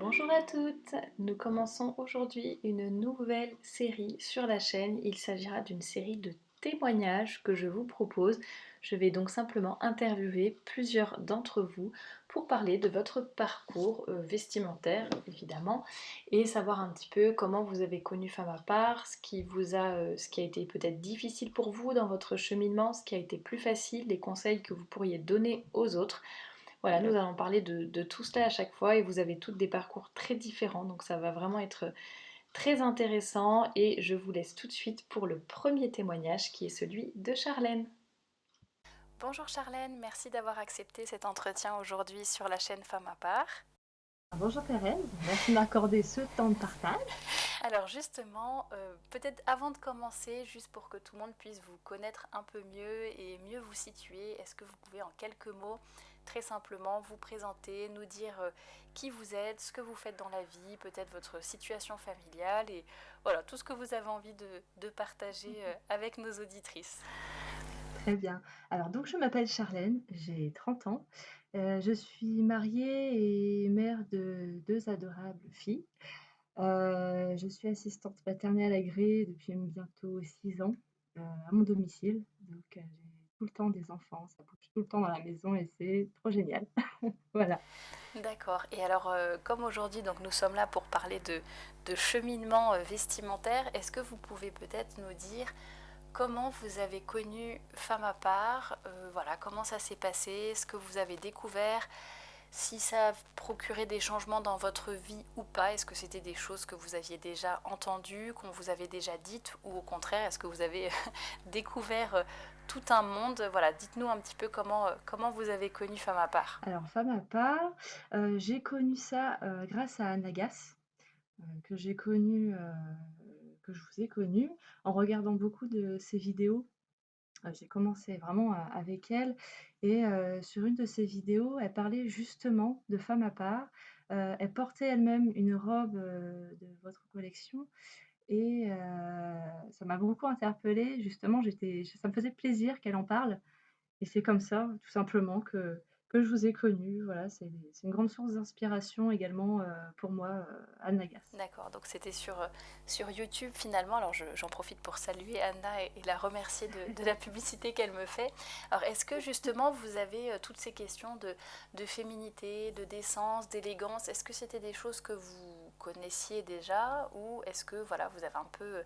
Bonjour à toutes, nous commençons aujourd'hui une nouvelle série sur la chaîne. Il s'agira d'une série de témoignages que je vous propose. Je vais donc simplement interviewer plusieurs d'entre vous pour parler de votre parcours vestimentaire évidemment et savoir un petit peu comment vous avez connu Femme à part, ce qui a été peut-être difficile pour vous dans votre cheminement, ce qui a été plus facile, les conseils que vous pourriez donner aux autres. Voilà, nous allons parler de tout cela à chaque fois et vous avez toutes des parcours très différents, donc ça va vraiment être très intéressant et je vous laisse tout de suite pour le premier témoignage qui est celui de Charlène. Bonjour Charlène, merci d'avoir accepté cet entretien aujourd'hui sur la chaîne Femme à part. Bonjour Thérèse, merci de m'accorder ce temps de partage. Alors justement, peut-être avant de commencer, juste pour que tout le monde puisse vous connaître un peu mieux et mieux vous situer, est-ce que vous pouvez en quelques mots, très simplement, vous présenter, nous dire qui vous êtes, ce que vous faites dans la vie, peut-être votre situation familiale et voilà, tout ce que vous avez envie de partager avec nos auditrices. Très bien. Alors donc je m'appelle Charlène, j'ai 30 ans. Je suis mariée et mère de 2 adorables filles. Je suis assistante maternelle agréée depuis bientôt 6 ans, à mon domicile. Donc j'ai tout le temps des enfants, ça bouge tout le temps dans la maison et c'est trop génial. Voilà. D'accord. Et alors, comme aujourd'hui, donc nous sommes là pour parler de cheminement vestimentaire, est-ce que vous pouvez peut-être nous dire comment vous avez connu Femme à part, voilà, comment ça s'est passé, ce que vous avez découvert, si ça a procuré des changements dans votre vie ou pas, est-ce que c'était des choses que vous aviez déjà entendues, qu'on vous avait déjà dites, ou au contraire, est-ce que vous avez découvert tout un monde. Voilà, dites-nous un petit peu comment vous avez connu Femme à part. Alors femme à part, j'ai connu ça, grâce à Anna Gass. Que j'ai connu, que je vous ai connu en regardant beaucoup de ses vidéos. J'ai commencé vraiment avec elle et sur une de ses vidéos, elle parlait justement de Femme à part. Elle portait elle-même une robe, de votre collection et ça m'a beaucoup interpellée. Justement, ça me faisait plaisir qu'elle en parle et c'est comme ça, tout simplement, que je vous ai connue. Voilà, c'est une grande source d'inspiration également, pour moi, Anna Gass. D'accord, donc c'était sur YouTube finalement. Alors j'en profite pour saluer Anna et la remercier de la publicité qu'elle me fait. Alors est-ce que justement vous avez toutes ces questions de féminité, de décence, d'élégance, est-ce que c'était des choses que vous connaissiez déjà ou est-ce que voilà, vous avez un peu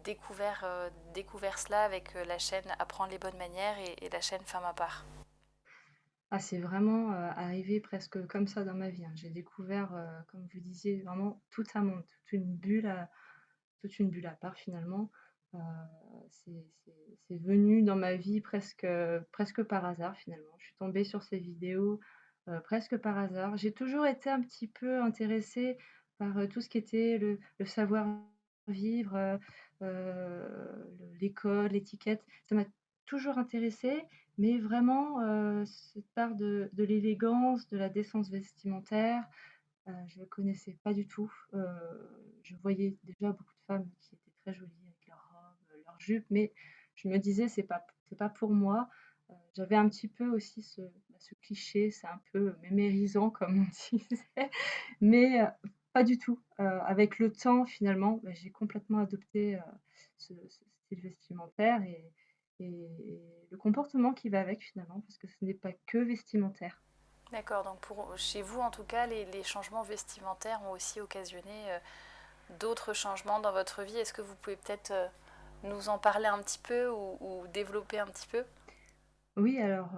découvert cela avec la chaîne Apprendre les bonnes manières et la chaîne Femme à part? Ah, c'est vraiment, arrivé presque comme ça dans ma vie, hein. J'ai découvert, comme vous disiez, vraiment tout un monde, toute une bulle à part finalement. Heu, c'est venu dans ma vie presque par hasard finalement. Je suis tombée sur ces vidéos, presque par hasard. J'ai toujours été un petit peu intéressée par, tout ce qui était le savoir-vivre, l'école, l'étiquette. Ça m'a toujours intéressée, mais vraiment, cette part de l'élégance, de la décence vestimentaire, je ne connaissais pas du tout. Je voyais déjà beaucoup de femmes qui étaient très jolies avec leurs robes, leurs jupes, mais je me disais: «C'est pas pour moi». J'avais un petit peu aussi ce cliché, c'est un peu mémérisant comme on disait, mais pas du tout. Avec le temps finalement, bah, j'ai complètement adopté, ce style vestimentaire et le comportement qui va avec finalement, parce que ce n'est pas que vestimentaire. D'accord, donc chez vous en tout cas, les changements vestimentaires ont aussi occasionné d'autres changements dans votre vie. Est-ce que vous pouvez peut-être nous en parler un petit peu ou développer un petit peu? Oui, alors,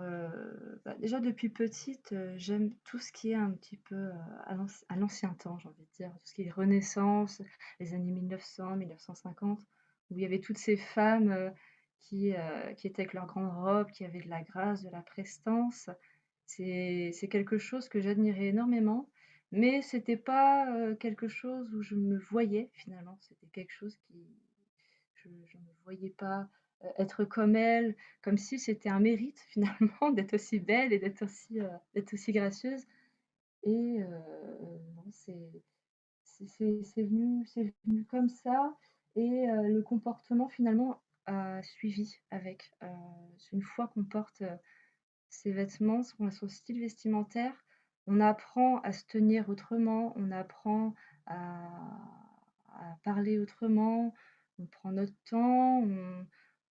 bah, déjà depuis petite, j'aime tout ce qui est un petit peu, à l'ancien temps, j'ai envie de dire. Tout ce qui est Renaissance, les années 1900-1950, où il y avait toutes ces femmes, qui étaient avec leurs grandes robes, qui avaient de la grâce, de la prestance. C'est quelque chose que j'admirais énormément, mais c'était pas, quelque chose où je me voyais finalement. C'était quelque chose qui je ne voyais pas, être comme elle, comme si c'était un mérite finalement d'être aussi belle et d'être aussi gracieuse et non, c'est venu comme ça et le comportement finalement a suivi avec. Une fois qu'on porte, ces vêtements, son style vestimentaire, on apprend à se tenir autrement, on apprend à parler autrement, on prend notre temps,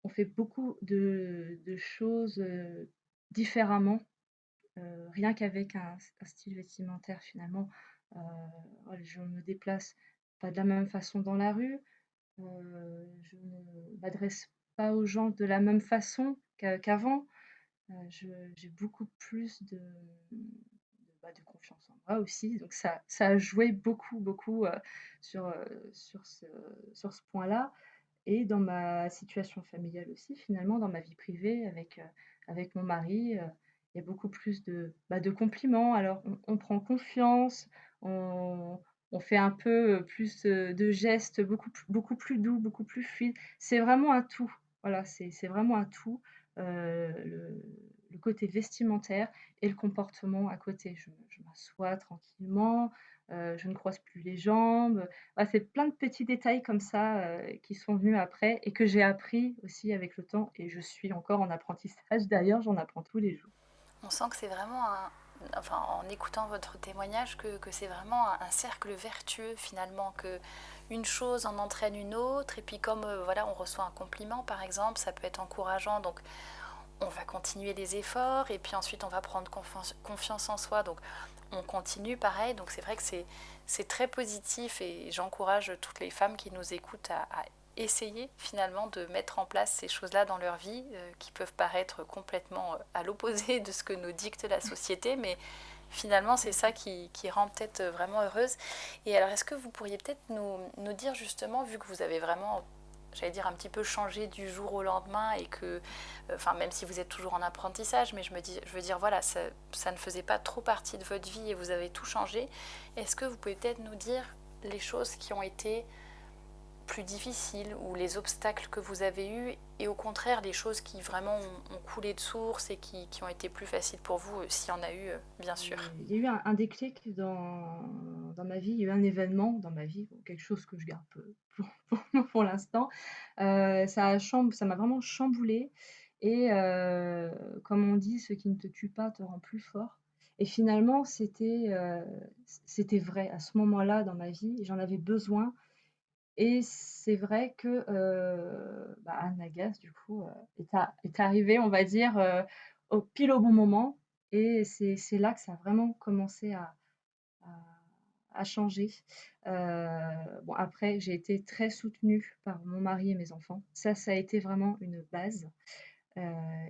on fait beaucoup de choses, différemment, rien qu'avec un style vestimentaire finalement, heu, voilà, je me déplace pas de la même façon dans la rue, je ne m'adresse pas aux gens de la même façon qu'avant. Je j'ai beaucoup plus de confiance en moi aussi, donc ça a joué beaucoup, beaucoup, sur, sur ce point-là et dans ma situation familiale aussi finalement, dans ma vie privée avec mon mari, il y a beaucoup plus de compliments. Alors on prend confiance, on on fait un peu, plus, de gestes beaucoup plus doux, beaucoup plus fluides. C'est vraiment un tout. Voilà, c'est vraiment un tout, le côté vestimentaire et le comportement à côté. Je m'assois tranquillement, je ne croise plus les jambes. Bah, c'est plein de petits détails comme ça, qui sont venus après et que j'ai appris aussi avec le temps et je suis encore en apprentissage d'ailleurs, j'en apprends tous les jours. On sent que c'est vraiment enfin, en écoutant votre témoignage, que c'est vraiment un cercle vertueux finalement, que une chose en entraîne une autre, et puis comme voilà, on reçoit un compliment par exemple, ça peut être encourageant, donc on va continuer les efforts, et puis ensuite on va prendre confiance en soi, donc on continue pareil, donc c'est vrai que c'est très positif, et j'encourage toutes les femmes qui nous écoutent à essayer finalement de mettre en place ces choses-là dans leur vie, qui peuvent paraître complètement à l'opposé de ce que nous dicte la société, mais finalement c'est ça qui rend peut-être vraiment heureuse. Et alors est-ce que vous pourriez peut-être nous dire justement, vu que vous avez vraiment, j'allais dire, un petit peu changé du jour au lendemain, et que, enfin, même si vous êtes toujours en apprentissage, mais je veux dire, voilà, ça ne faisait pas trop partie de votre vie et vous avez tout changé. Est-ce que vous pouvez peut-être nous dire les choses qui ont été plus difficiles, ou les obstacles que vous avez eus, et au contraire les choses qui vraiment ont coulé de source et qui ont été plus faciles pour vous, s'il y en a eu, bien sûr. Il y a eu un déclic dans ma vie, il y a eu un événement dans ma vie, bon, quelque chose que je garde pour l'instant. Ça m'a vraiment chamboulée et comme on dit: «Ce qui ne te tue pas te rend plus fort» et finalement c'était vrai à ce moment-là dans ma vie, j'en avais besoin et c'est vrai que, Anne Lagasse du coup, est arrivée on va dire, au pile au bon moment et c'est là que ça a vraiment commencé à à changer. Bon après j'ai été très soutenue par mon mari et mes enfants. Ça a été vraiment une base, heu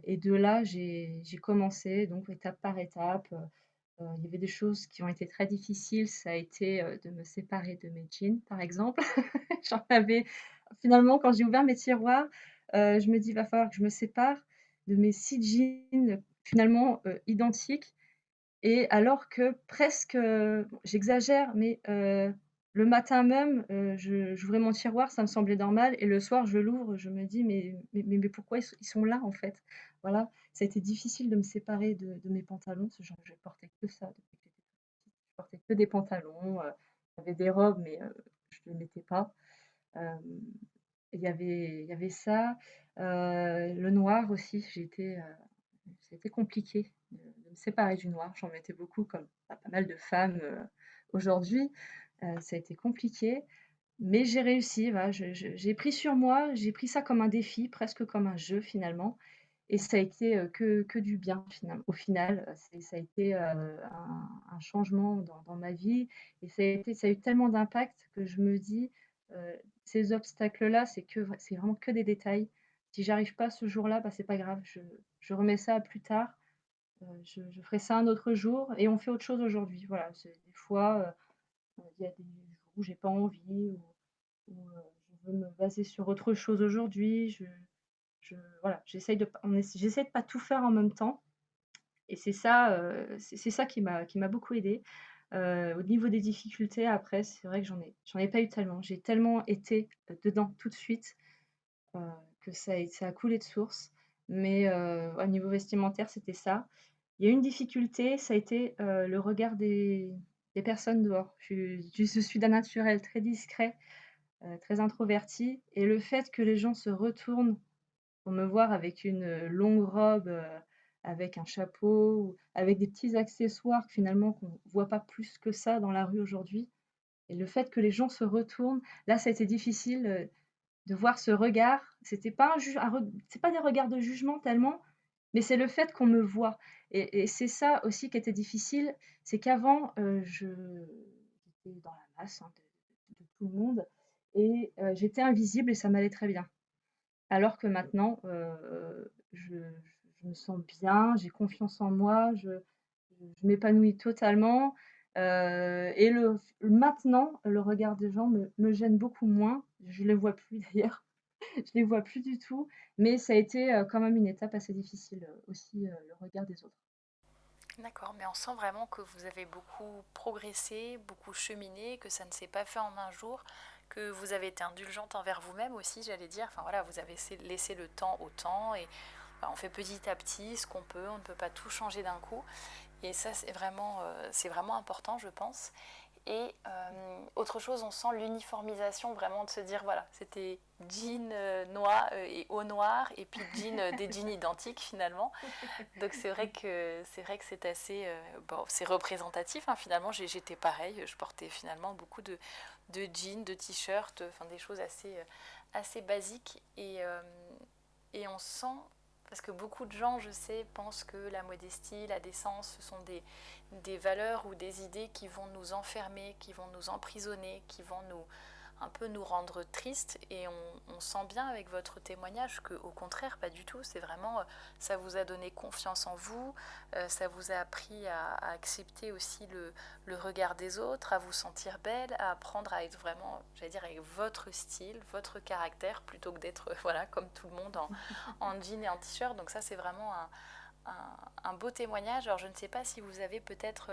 et de là j'ai commencé donc étape par étape, il y avait des choses qui ont été très difficiles, ça a été, de me séparer de mes jeans par exemple. J'en avais finalement quand j'ai ouvert mes tiroirs, je me dis: «Il va falloir que je me sépare de mes 6 jeans finalement, identiques» et alors que presque, bon j'exagère mais le matin même, j'ouvrais mon tiroir, ça me semblait normal et le soir je l'ouvre, je me dis: «Mais pourquoi ils sont là en fait?» Voilà, ça a été difficile de me séparer de mes pantalons, parce que je portais que ça depuis que j'étais petite. Je portais que des pantalons, j'avais des robes mais je ne les mettais pas. Hem, il y avait ça, le noir aussi, ça a été compliqué de me séparer du noir. J'en mettais beaucoup comme pas mal de femmes, aujourd'hui. Ça a été compliqué, mais j'ai réussi, voilà, j'ai pris sur moi, j'ai pris ça comme un défi, presque comme un jeu finalement et ça a été, que du bien au final, ça a été, un changement dans ma vie et ça a eu tellement d'impact que je me dis, heu: «Ces obstacles-là, c'est vraiment que des détails. Si j'arrive pas ce jour-là, bah, c'est pas grave, je remets ça à plus tard, je ferai ça un autre jour et on fait autre chose aujourd'hui». Voilà, c'est des fois, il y a des jours où j'ai pas envie ou je veux me baser sur autre chose aujourd'hui. Je voilà, j'essaie de pas tout faire en même temps et c'est ça, c'est ça qui m'a beaucoup aidée. Au niveau des difficultés après, c'est vrai que j'en ai pas eu tellement. J'ai tellement été, dedans tout de suite, heu, que ça a coulé de source. Mais au niveau vestimentaire, c'était ça. Il y a eu une difficulté, ça a été, le regard des personnes dehors. Je suis d'un naturel très discret, très introverti et le fait que les gens se retournent pour me voir avec une, longue robe, avec un chapeau ou avec des petits accessoires que finalement qu'on voit pas plus que ça dans la rue aujourd'hui et le fait que les gens se retournent, là, ça a été difficile, de voir ce regard. C'était pas c'est pas des regards de jugement tellement, mais c'est le fait qu'on me voit et c'est ça aussi qui était difficile, c'est qu'avant, j'étais dans la masse, hein, de tout le monde et j'étais invisible et ça m'allait très bien. Alors que maintenant, je me sens bien, j'ai confiance en moi, je m'épanouis totalement, et maintenant, le regard des gens me gêne beaucoup moins. Je les vois plus d'ailleurs, je les vois plus du tout, mais ça a été, quand même une étape assez difficile, aussi, le regard des autres. D'accord, mais on sent vraiment que vous avez beaucoup progressé, beaucoup cheminé, que ça ne s'est pas fait en un jour, que vous avez été indulgente envers vous-même aussi, j'allais dire. Enfin voilà, vous avez laissé le temps au temps et bah, on fait petit à petit ce qu'on peut, on ne peut pas tout changer d'un coup. Et ça, c'est vraiment important, je pense. Et autre chose, on sent l'uniformisation vraiment de se dire, voilà, c'était jean noir et haut noir, et puis des jeans identiques finalement. Donc c'est vrai que c'est assez bon, c'est représentatif hein, finalement. J'étais pareil, je portais finalement beaucoup de jeans, de t-shirts, enfin des choses assez basiques et on sent parce que beaucoup de gens, je sais, pensent que la modestie, la décence, ce sont des valeurs ou des idées qui vont nous enfermer, qui vont nous emprisonner, qui vont un peu nous rendre tristes. Et on sent bien avec votre témoignage que, au contraire, pas du tout. C'est vraiment, ça vous a donné confiance en vous, ça vous a appris à accepter aussi le regard des autres, à vous sentir belle, à apprendre à être vraiment, j'allais dire, avec votre style, votre caractère, plutôt que d'être, voilà, comme tout le monde en jean et en t-shirt. Donc ça, c'est vraiment un beau témoignage. Alors je ne sais pas si vous avez peut-être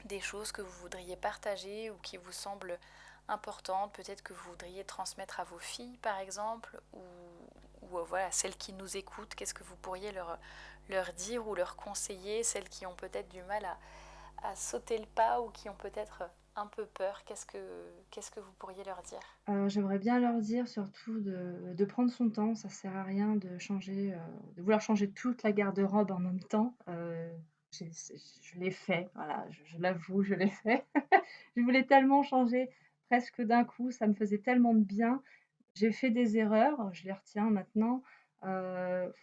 des choses que vous voudriez partager ou qui vous semblent importantes, peut-être que vous voudriez transmettre à vos filles par exemple, ou voilà, celles qui nous écoutent, qu'est-ce que vous pourriez leur dire ou leur conseiller, celles qui ont peut-être du mal à sauter le pas ou qui ont peut-être un peu peur, qu'est-ce que vous pourriez leur dire? Alors j'aimerais bien leur dire surtout de prendre son temps, ça sert à rien de changer, de vouloir changer toute la garde-robe en même temps. Je l'ai fait, voilà, je l'avoue, je l'ai fait. Je voulais tellement changer presque d'un coup, ça me faisait tellement de bien. J'ai fait des erreurs, je les retiens maintenant.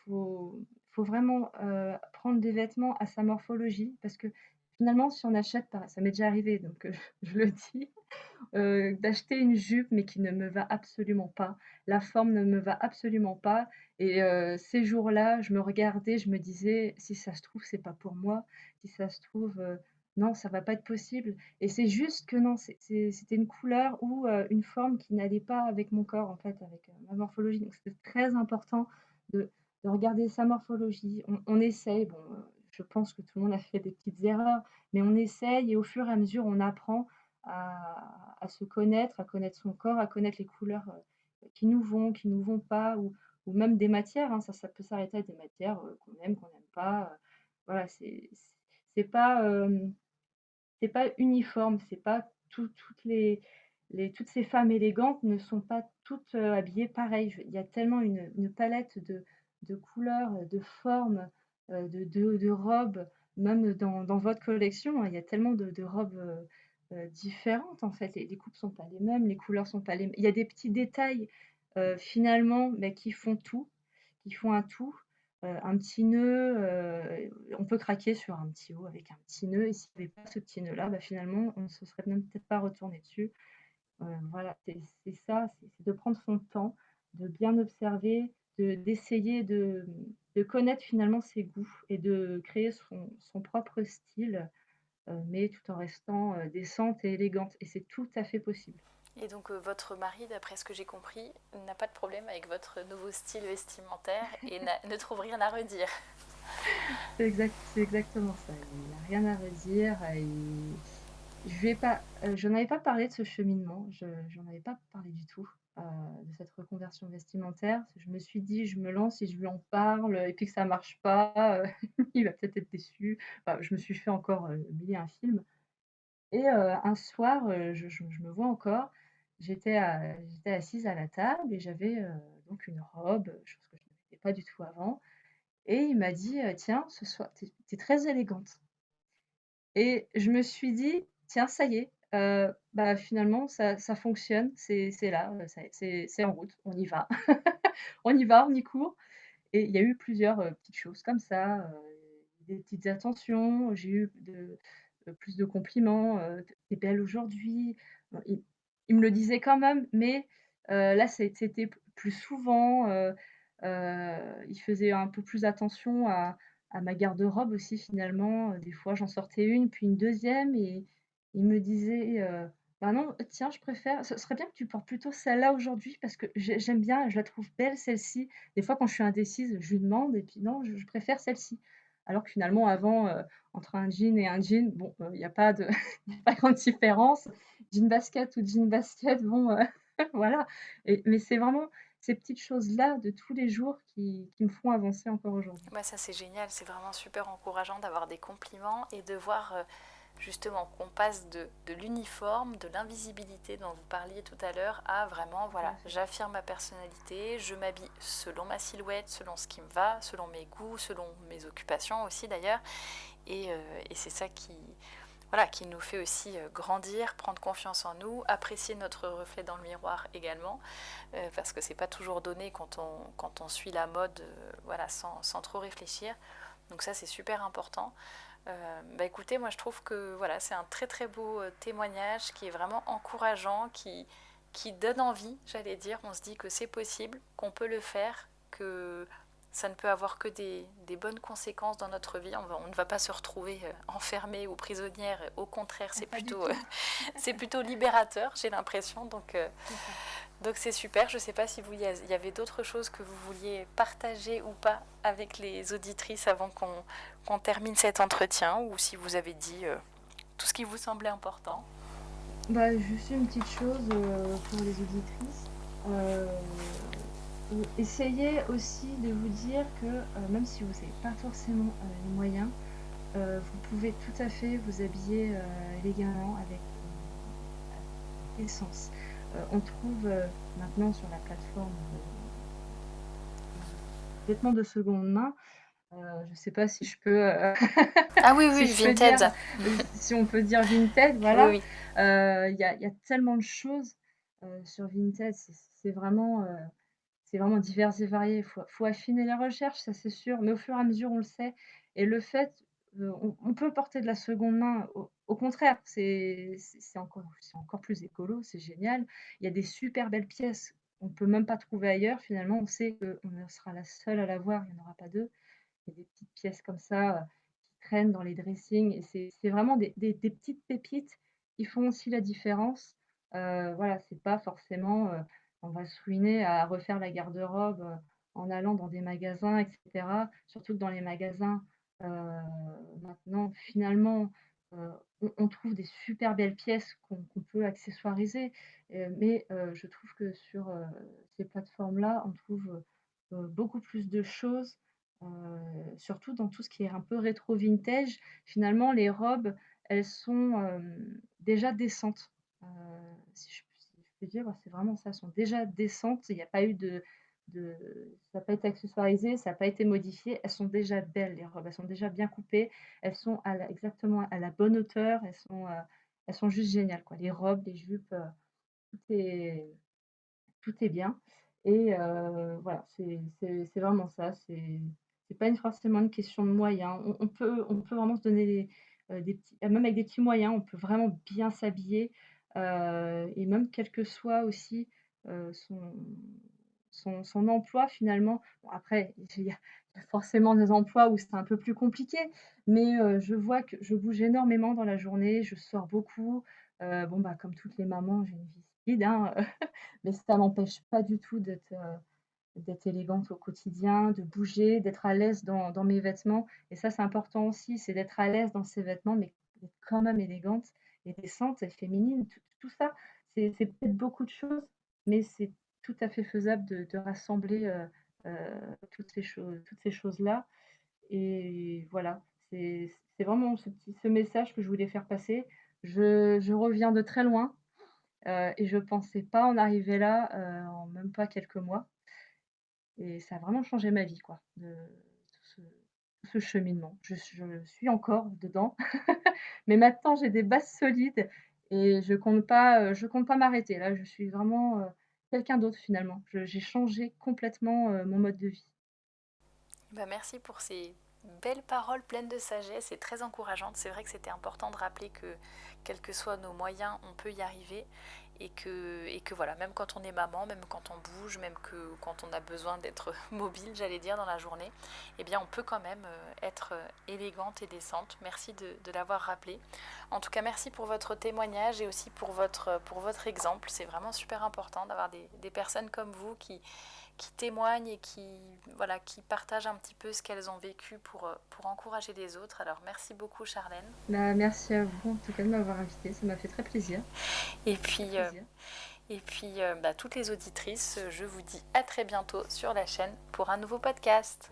Faut vraiment, prendre des vêtements à sa morphologie parce que finalement si on achète par ça m'est déjà arrivé donc je le dis, d'acheter une jupe, mais qui ne me va absolument pas. La forme ne me va absolument pas et ces jours-là, je me regardais, je me disais: «Si ça se trouve, c'est pas pour moi. Si ça se trouve, non, ça va pas être possible» et c'est juste que non, c'était une couleur ou une forme qui n'allait pas avec mon corps, en fait, avec, ma morphologie. Donc c'était très important de regarder sa morphologie. On essaye, bon, je pense que tout le monde a fait des petites erreurs, mais on essaye et au fur et à mesure, on apprend à se connaître, à connaître son corps, à connaître les couleurs, qui nous vont pas ou même des matières, hein. Ça peut s'arrêter à des matières, qu'on n'aime pas, voilà, c'est pas, c'est pas uniforme, c'est pas toutes toutes ces femmes élégantes ne sont pas toutes, habillées pareil. Il y a tellement une palette de couleurs, de formes, de robes, même dans votre collection, hein, il y a tellement de robes, différentes en fait. Les coupes sont pas les mêmes, les couleurs sont pas les mêmes. Il y a des petits détails, finalement, mais qui font tout, qui font un tout. Un petit nœud, on peut craquer sur un petit haut avec un petit nœud et s'il y avait pas ce petit nœud-là, bah, finalement, on ne se serait même peut-être pas retourné dessus. Voilà, c'est ça, c'est de prendre son temps, de bien observer, d'essayer de connaître finalement ses goûts et de créer son propre style, mais tout en restant, décente et élégante et c'est tout à fait possible. Et donc votre mari, d'après ce que j'ai compris, n'a pas de problème avec votre nouveau style vestimentaire et ne trouve rien à redire. C'est exactement ça. Il n'a rien à redire, je lui ai pas, j'en avais pas parlé de ce cheminement, j'en avais pas parlé du tout, de cette reconversion vestimentaire. Je me suis dit: «Je me lance, si je lui en parle, et puis que ça marche pas, il va peut-être être déçu». Enfin, je me suis fait encore, 1000 et un films et un soir, je me vois encore, j'étais assise à la table et j'avais, donc une robe, chose que je ne mettais pas du tout avant et il m'a dit: «Tiens, ce soir, tu es très élégante». Et je me suis dit: «Tiens, ça y est, bah, finalement ça fonctionne, c'est là, ça c'est en route, on y va. On y va, on y court». Et il y a eu plusieurs, petites choses comme ça, des petites attentions, j'ai eu plus de compliments, «Tu es belle aujourd'hui». Bon, il me le disait quand même, mais là c'était plus souvent, il faisait un peu plus attention à ma garde-robe aussi finalement, des fois j'en sortais une, puis une deuxième, et il me disait, «Bah non, tiens, je préfère ce serait bien que tu portes plutôt celle-là aujourd'hui parce que j'aime bien, je la trouve belle celle-ci». Des fois, quand je suis indécise, je lui demande et puis non, je préfère celle-ci. Alors que finalement avant, entre un jean et un jean, bon, il y a pas de il y a pas grande différence. Jean basket ou jean basket, bon, voilà. Mais c'est vraiment ces petites choses-là de tous les jours qui me font avancer encore aujourd'hui. Bah, ça c'est génial, c'est vraiment super encourageant d'avoir des compliments et de voir justement qu'on passe de l'uniforme, de l'invisibilité dont vous parliez tout à l'heure, à vraiment, Tout voilà, à fait. j'affirme ma personnalité, je m'habille selon ma silhouette, selon ce qui me va, selon mes goûts, selon mes occupations aussi d'ailleurs. Et c'est ça qui, voilà, qui nous fait aussi grandir, prendre confiance en nous, apprécier notre reflet dans le miroir également, parce que c'est pas toujours donné quand on suit la mode, voilà, sans trop réfléchir. Donc ça c'est super important. Bah écoutez, moi je trouve que voilà, c'est un très très beau témoignage qui est vraiment encourageant, qui donne envie, j'allais dire. On se dit que c'est possible, qu'on peut le faire, que ça ne peut avoir que des bonnes conséquences dans notre vie. On ne va pas se retrouver enfermé ou prisonnière. Au contraire, Ah, pas du euh, tout, c'est plutôt libérateur, j'ai l'impression. c'est ça. Donc c'est super. Je ne sais pas si vous, il y avait d'autres choses que vous vouliez partager ou pas avec les auditrices avant qu'on termine cet entretien, ou si vous avez dit tout ce qui vous semblait important. Bah, juste une petite chose, pour les auditrices, essayez aussi de vous dire que, même si vous n'avez pas forcément, les moyens, vous pouvez tout à fait vous habiller, élégamment avec décence. On trouve, maintenant sur la plateforme, vêtements de seconde main, je ne sais pas si je peux, Ah oui, si oui, je peux dire, Vinted. si on peut dire Vinted, Oui, voilà. oui. Il y a tellement de choses, sur Vinted, c'est vraiment divers et varié. Il faut affiner les recherches, ça c'est sûr, mais au fur et à mesure, on le sait. Et le fait, on peut porter de la seconde main, au contraire, c'est encore plus écolo, c'est génial. Il y a des super belles pièces qu'on peut même pas trouver ailleurs. Finalement, on sait qu'on sera la seule à l'avoir, il y en aura pas 2. Il y a des petites pièces comme ça, qui traînent dans les dressings, et c'est vraiment des petites pépites qui font aussi la différence. Voilà, c'est pas forcément, on va se ruiner à refaire la garde-robe, en allant dans des magasins et cetera. Surtout que dans les magasins, heu, maintenant finalement, on trouve des super belles pièces qu'on peut accessoiriser, mais je trouve que sur, ces plateformes-là, on trouve, beaucoup plus de choses. Surtout dans tout ce qui est un peu rétro vintage, finalement les robes, elles sont, déjà décentes. Heu, si je peux dire, c'est vraiment ça, elles sont déjà décentes. Il y a pas eu de ça n'a pas été accessoirisé, ça n'a pas été modifié. Elles sont déjà belles les robes, elles sont déjà bien coupées, elles sont exactement à la bonne hauteur, elles sont juste géniales quoi. Les robes, les jupes, tout est tout est bien. Et voilà, c'est vraiment ça, c'est pas forcément une question de moyens. On peut vraiment se donner des petits, même avec des petits moyens, on peut vraiment bien s'habiller, et même quel que soit aussi, son emploi finalement. Bon après, il y a forcément des emplois où c'est un peu plus compliqué, mais je vois que je bouge énormément dans la journée, je sors beaucoup, bon, bah, comme toutes les mamans, j'ai une vie speed, hein, mais ça m'empêche pas du tout d'être élégante au quotidien, de bouger, d'être à l'aise dans mes vêtements. Et ça, c'est important aussi, c'est d'être à l'aise dans ses vêtements, mais d'être quand même élégante et décente et féminine. Tout ça, c'est peut-être beaucoup de choses, mais c'est tout à fait faisable de rassembler, toutes ces choses-là. Et voilà, c'est vraiment ce message que je voulais faire passer. Je reviens de très loin. Et je pensais pas en arriver là, en même pas quelques mois, et ça a vraiment changé ma vie quoi, de ce cheminement. Je suis encore dedans, mais maintenant j'ai des bases solides et je compte pas m'arrêter. Là, je suis vraiment, quelqu'un d'autre finalement. Je J'ai changé complètement, mon mode de vie. Bah, merci pour ces belles paroles pleines de sagesse et très encourageantes. C'est vrai que c'était important de rappeler que, quels que soient nos moyens, on peut y arriver et que voilà, même quand on est maman, même quand on bouge, même que quand on a besoin d'être mobile, j'allais dire, dans la journée, eh bien on peut quand même être élégante et décente. Merci de l'avoir rappelé. En tout cas, merci pour votre témoignage et aussi pour votre exemple. C'est vraiment super important d'avoir des personnes comme vous qui témoignent et qui, voilà, qui partagent un petit peu ce qu'elles ont vécu pour encourager les autres. Alors merci beaucoup Charlène. Bah, merci à vous en tout cas de m'avoir invitée, ça m'a fait très plaisir, Et très puis, plaisir. bah, toutes les auditrices, je vous dis à très bientôt sur la chaîne pour un nouveau podcast.